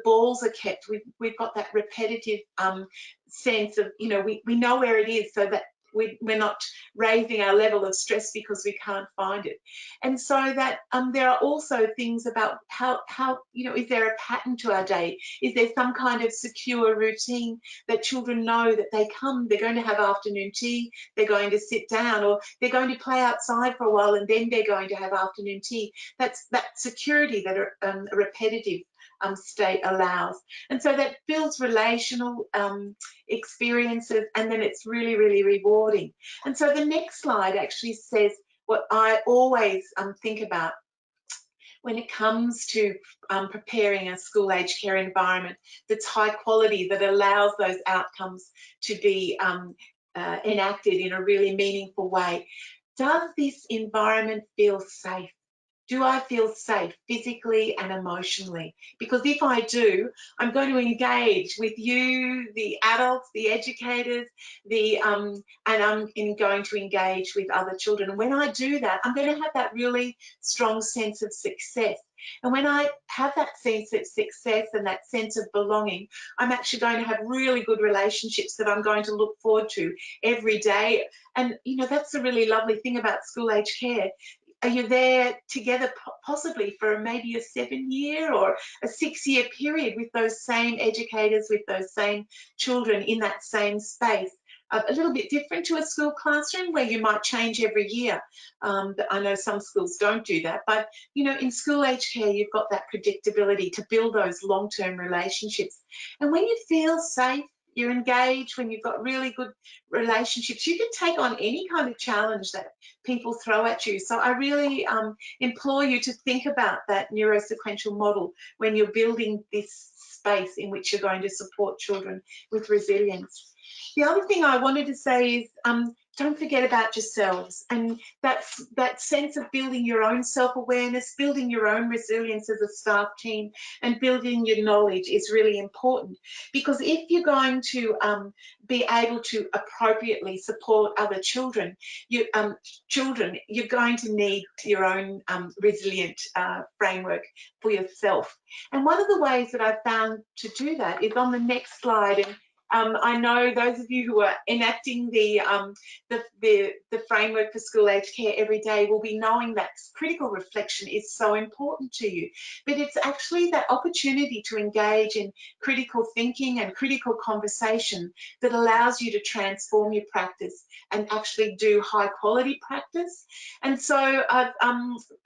balls are kept. We've got that repetitive sense of, we know where it is, so that we're not raising our level of stress because we can't find it. And so that there are also things about how is there a pattern to our day? Is there some kind of secure routine that children know that they're going to have afternoon tea, they're going to sit down, or they're going to play outside for a while and then they're going to have afternoon tea? That's that security that a repetitive state allows. And so that builds relational experiences, and then it's really, really rewarding. And so the next slide actually says what I always think about when it comes to preparing a school age care environment that's high quality, that allows those outcomes to be enacted in a really meaningful way. Does this environment feel safe? Do I feel safe physically and emotionally? Because if I do, I'm going to engage with you, the adults, the educators, and I'm going to engage with other children. And when I do that, I'm going to have that really strong sense of success. And when I have that sense of success and that sense of belonging, I'm actually going to have really good relationships that I'm going to look forward to every day. And, that's a really lovely thing about school age care. Are you there together possibly for maybe a 7-year or a 6-year period with those same educators, with those same children in that same space? A little bit different to a school classroom where you might change every year. I know some schools don't do that, but in school age care, you've got that predictability to build those long-term relationships. And when you feel safe, you're engaged, when you've got really good relationships, you can take on any kind of challenge that people throw at you. So I really implore you to think about that neurosequential model when you're building this space in which you're going to support children with resilience. The other thing I wanted to say is don't forget about yourselves, and that sense of building your own self-awareness, building your own resilience as a staff team, and building your knowledge is really important. Because if you're going to be able to appropriately support other children, you're going to need your own resilient framework for yourself. And one of the ways that I've found to do that is on the next slide. And I know those of you who are enacting the framework for school age care every day will be knowing that critical reflection is so important to you. But it's actually that opportunity to engage in critical thinking and critical conversation that allows you to transform your practice and actually do high quality practice. And so I've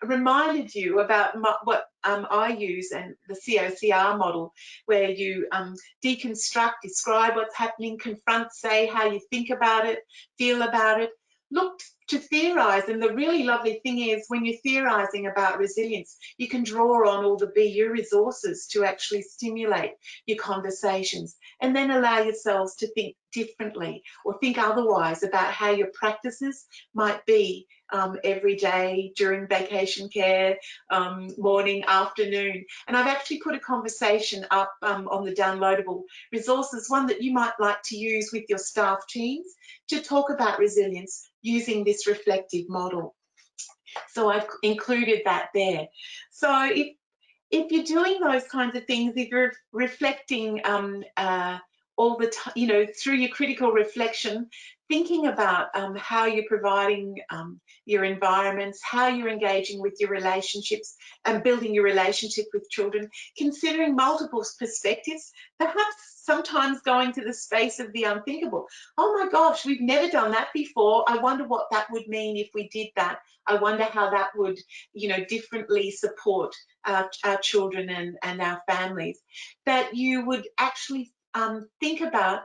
reminded you about what I use, and the COCR model, where you deconstruct, describe what's happening, confront, say how you think about it, feel about it, look to theorise. And the really lovely thing is when you're theorising about resilience, you can draw on all the BU resources to actually stimulate your conversations, and then allow yourselves to think differently or think otherwise about how your practices might be every day, during vacation care, morning, afternoon. And I've actually put a conversation up on the downloadable resources, one that you might like to use with your staff teams to talk about resilience using this reflective model. So I've included that there. So if you're doing those kinds of things, if you're reflecting all the time, you know, through your critical reflection, thinking about how you're providing your environments, how you're engaging with your relationships and building your relationship with children, considering multiple perspectives, perhaps sometimes going to the space of the unthinkable. Oh my gosh, we've never done that before. I wonder what that would mean if we did that. I wonder how that would, you know, differently support our children and our families. That you would actually think about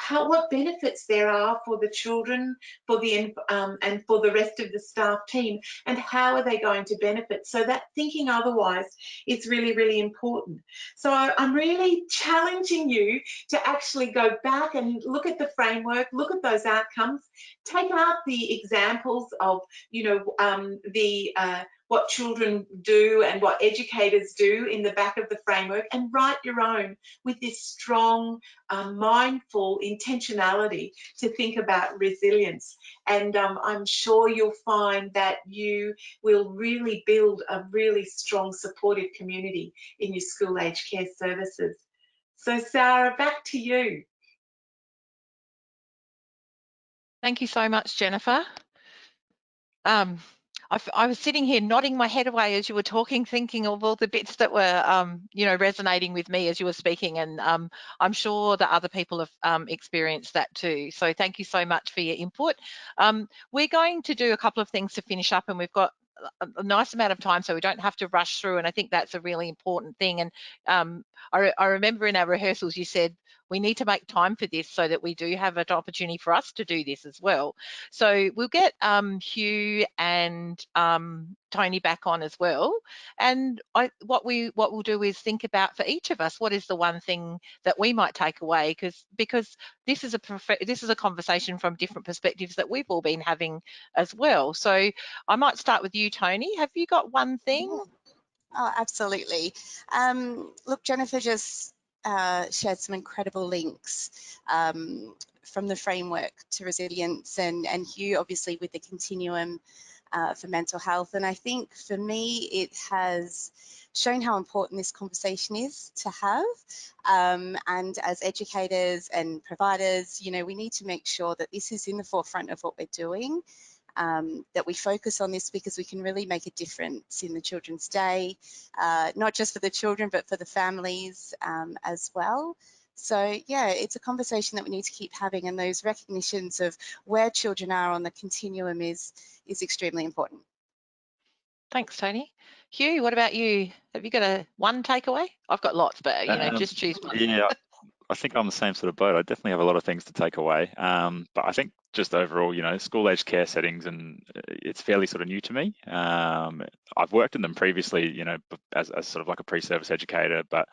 what benefits there are for the children, for the and for the rest of the staff team, and how are they going to benefit. So that thinking otherwise is really, really important. So I'm really challenging you to actually go back and look at the framework, look at those outcomes, take out the examples of, you know, what children do and what educators do in the back of the framework, and write your own with this strong, mindful intentionality to think about resilience. And I'm sure you'll find that you will really build a really strong supportive community in your school aged care services. So Sarah, back to you. Thank you so much, Jennifer. I was sitting here nodding my head away as you were talking, thinking of all the bits that were, you know, resonating with me as you were speaking, and I'm sure that other people have experienced that too. So thank you so much for your input. We're going to do a couple of things to finish up, and we've got a nice amount of time, so we don't have to rush through, and I think that's a really important thing. And I remember in our rehearsals you said we need to make time for this so that we do have an opportunity for us to do this as well. So we'll get Hugh and Tony back on as well. And what we'll do is think about, for each of us, what is the one thing that we might take away, because this is a conversation from different perspectives that we've all been having as well. So I might start with you, Tony. Have you got one thing? Oh, absolutely. Look, Jennifer just shared some incredible links from the framework to resilience, and Hugh obviously with the continuum for mental health. And I think for me it has shown how important this conversation is to have, and as educators and providers, you know, we need to make sure that this is in the forefront of what we're doing. That we focus on this, because we can really make a difference in the children's day, not just for the children but for the families as well. So yeah, it's a conversation that we need to keep having, and those recognitions of where children are on the continuum is extremely important. Thanks, Tony. Hugh, what about you? Have you got one takeaway? I've got lots, but you know, just choose one. Yeah, I think I'm the same sort of boat. I definitely have a lot of things to take away. But I think just overall, you know, school-aged care settings, and it's fairly sort of new to me. I've worked in them previously, you know, as sort of like a pre-service educator, but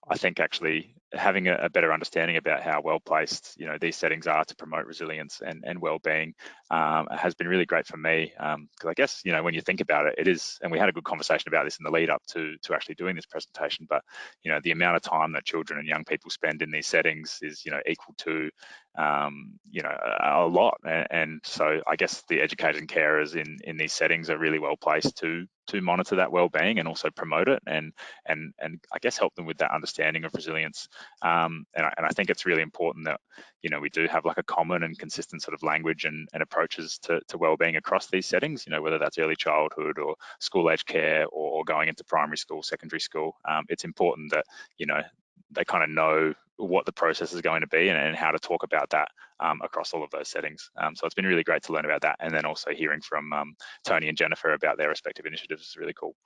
I think actually having a better understanding about how well-placed, you know, these settings are to promote resilience and well-being has been really great for me. Because I guess, you know, when you think about it, it is, and we had a good conversation about this in the lead up to actually doing this presentation, but, you know, the amount of time that children and young people spend in these settings is, you know, equal to, you know, a lot. And so I guess the educators and carers in these settings are really well placed to monitor that well-being and also promote it, and I guess help them with that understanding of resilience. And I think it's really important that, you know, we do have like a common and consistent sort of language and approaches to well-being across these settings, you know, whether that's early childhood or school-aged care or going into primary school, secondary school. It's important that, you know, they kind of know what the process is going to be and how to talk about that across all of those settings. So it's been really great to learn about that. And then also hearing from Tony and Jennifer about their respective initiatives is really cool.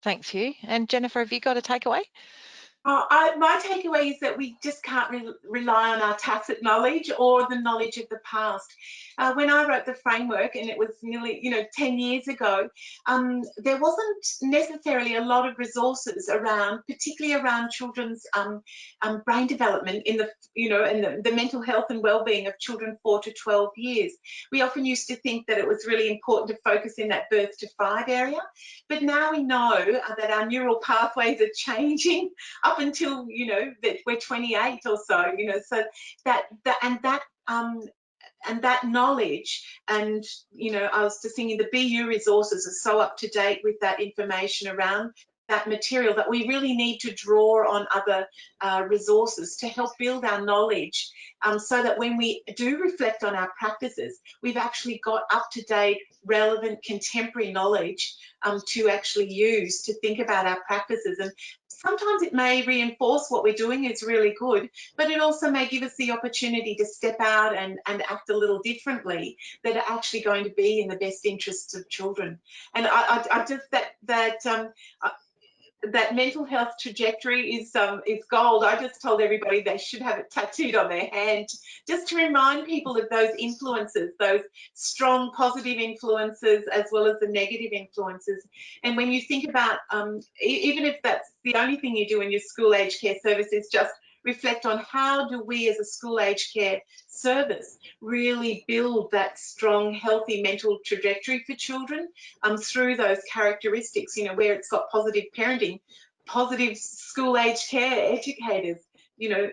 Thanks, Hugh. And Jennifer, have you got a takeaway? My takeaway is that we just can't rely on our tacit knowledge or the knowledge of the past. When I wrote the framework, and it was nearly, you know, 10 years ago, there wasn't necessarily a lot of resources around, particularly around children's brain development in the, you know, and the mental health and well-being of children 4 to 12 years. We often used to think that it was really important to focus in that birth to 5 area, but now we know that our neural pathways are changing up until, you know, that we're 28 or so, you know, so and that knowledge, and, you know, I was just thinking the BU resources are so up to date with that information around that material, that we really need to draw on other resources to help build our knowledge, so that when we do reflect on our practices, we've actually got up-to-date, relevant, contemporary knowledge to actually use to think about our practices. And sometimes it may reinforce what we're doing is really good, but it also may give us the opportunity to step out and act a little differently that are actually going to be in the best interests of children. And I just, that mental health trajectory is gold. I just told everybody they should have it tattooed on their hand, just to remind people of those influences, those strong positive influences as well as the negative influences. And when you think about, even if that's the only thing you do in your school aged care service is just reflect on how do we as a school aged care service really build that strong, healthy mental trajectory for children through those characteristics, you know, where it's got positive parenting, positive school aged care educators, you know,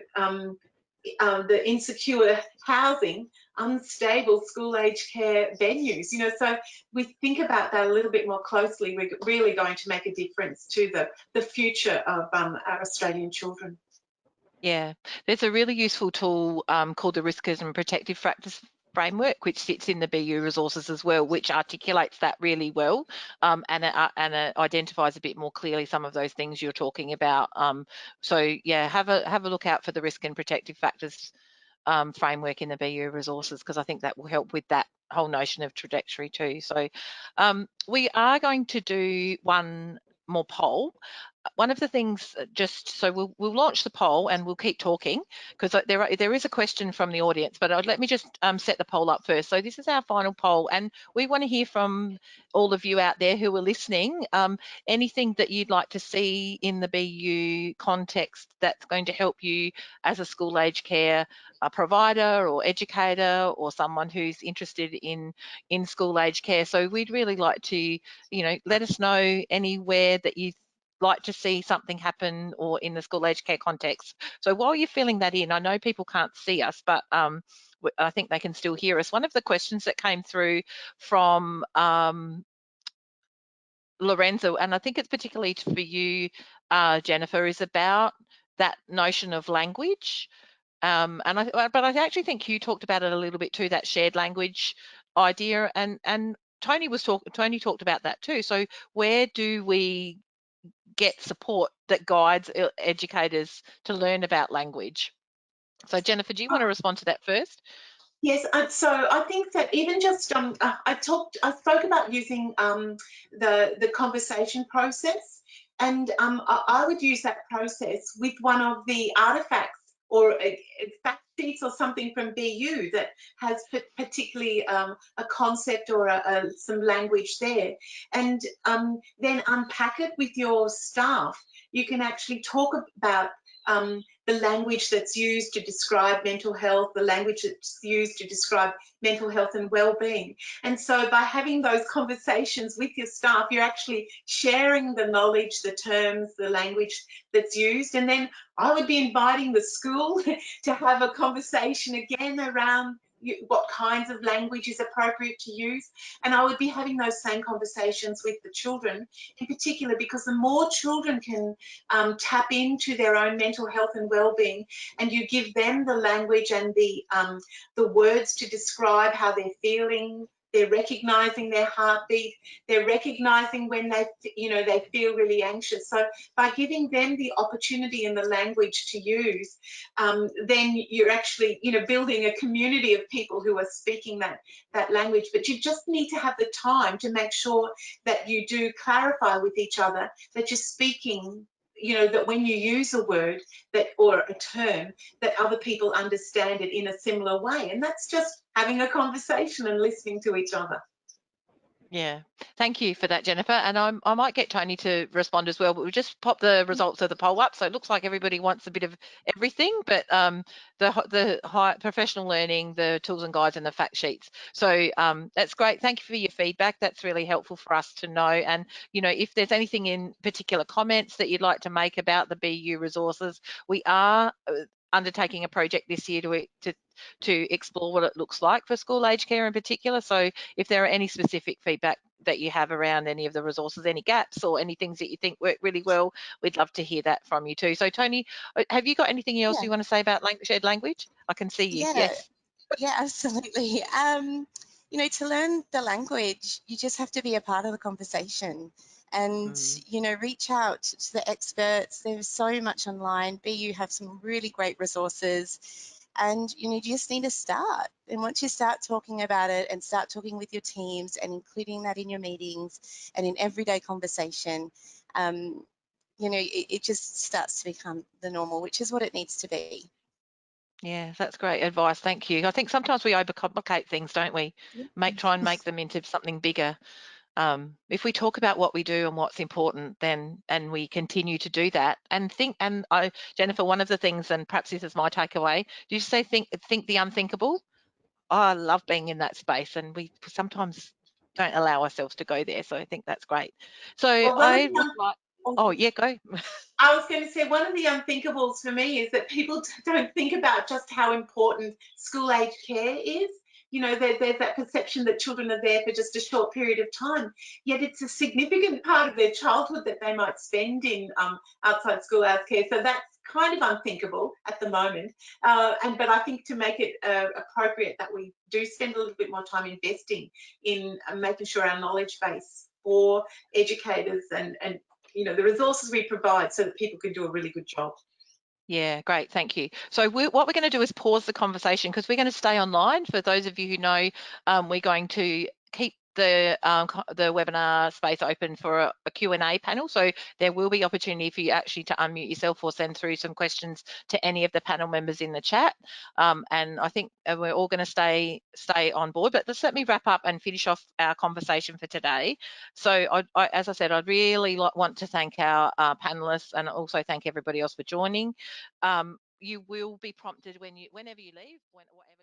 the insecure housing, unstable school aged care venues, you know. So we think about that a little bit more closely, we're really going to make a difference to the future of our Australian children. Yeah, there's a really useful tool called the Risk and Protective Practice Framework, which sits in the BU resources as well, which articulates that really well, and it identifies a bit more clearly some of those things you're talking about. So yeah, have a look out for the Risk and Protective Factors framework in the BU resources, because I think that will help with that whole notion of trajectory too. So we are going to do one more poll. One of the things, just so we'll launch the poll and we'll keep talking, because there is a question from the audience, but let me just set the poll up first. So this is our final poll, and we want to hear from all of you out there who are listening. Anything that you'd like to see in the BU context that's going to help you as a school aged care provider or educator or someone who's interested in school aged care. So we'd really like to, you know, let us know anywhere that you like to see something happen or in the school aged care context. So while you're filling that in, I know people can't see us, but I think they can still hear us. One of the questions that came through from Lorenzo, and I think it's particularly for you, Jennifer, is about that notion of language. But I actually think you talked about it a little bit too, that shared language idea, and Tony talked about that too. So where do we get support that guides educators to learn about language? So Jennifer, do you want to respond to that first? Yes, so I think that even just I spoke about using the conversation process, and I would use that process with one of the artifacts or fact sheets or something from BU that has particularly a concept or some language there, and then unpack it with your staff. You can actually talk about the language that's used to describe mental health, the language that's used to describe mental health and well-being. And so by having those conversations with your staff, you're actually sharing the knowledge, the terms, the language that's used. And then I would be inviting the school to have a conversation again around what kinds of language is appropriate to use. And I would be having those same conversations with the children in particular, because the more children can tap into their own mental health and well-being, and you give them the language and the words to describe how they're feeling, they're recognizing their heartbeat, they're recognizing when they feel really anxious. So by giving them the opportunity and the language to use, then you're actually, you know, building a community of people who are speaking that language. But you just need to have the time to make sure that you do clarify with each other that you're speaking, you know, that when you use a word or a term, that other people understand it in a similar way. And that's just having a conversation and listening to each other. Yeah, thank you for that, Jennifer. And I might get Tony to respond as well, but we'll just pop the results of the poll up. So it looks like everybody wants a bit of everything, but the high professional learning, the tools and guides, and the fact sheets. So that's great. Thank you for your feedback. That's really helpful for us to know. And, you know, if there's anything in particular comments that you'd like to make about the BU resources, we are undertaking a project this year to explore what it looks like for school aged care in particular. So if there are any specific feedback that you have around any of the resources, any gaps or any things that you think work really well. We'd love to hear that from you too. So Tony, have you got anything else Yeah. you want to say about shared language? I can see you. Yeah. Yes. Yeah, absolutely. You know, to learn the language, you just have to be a part of the conversation and, you know, reach out to the experts. There's so much online. BU have some really great resources and, you know, you just need to start. And once you start talking about it and start talking with your teams and including that in your meetings and in everyday conversation, you know, it just starts to become the normal, which is what it needs to be. Yeah, that's great advice. Thank you. I think sometimes we overcomplicate things, don't we? Try and make them into something bigger. If we talk about what we do and what's important, then and we continue to do that and think. And Jennifer, one of the things, and perhaps this is my takeaway. Did you say think the unthinkable? Oh, I love being in that space, and we sometimes don't allow ourselves to go there. So I think that's great. So Well, I would like. Oh yeah, go. I was going to say one of the unthinkables for me is that people don't think about just how important school age care is. You know, there's that perception that children are there for just a short period of time, yet it's a significant part of their childhood that they might spend in outside school hours care. So that's kind of unthinkable at the moment. But I think to make it appropriate that we do spend a little bit more time investing in making sure our knowledge base for educators and you know, the resources we provide so that people can do a really good job. Yeah, great. Thank you. So what we're going to do is pause the conversation because we're going to stay online. For those of you who know, we're going to keep the webinar space open for a Q&A panel. So there will be opportunity for you actually to unmute yourself or send through some questions to any of the panel members in the chat. And I think we're all going to stay on board. But just let me wrap up and finish off our conversation for today. So as I said, I'd really want to thank our panelists and also thank everybody else for joining. You will be prompted whenever you leave, whatever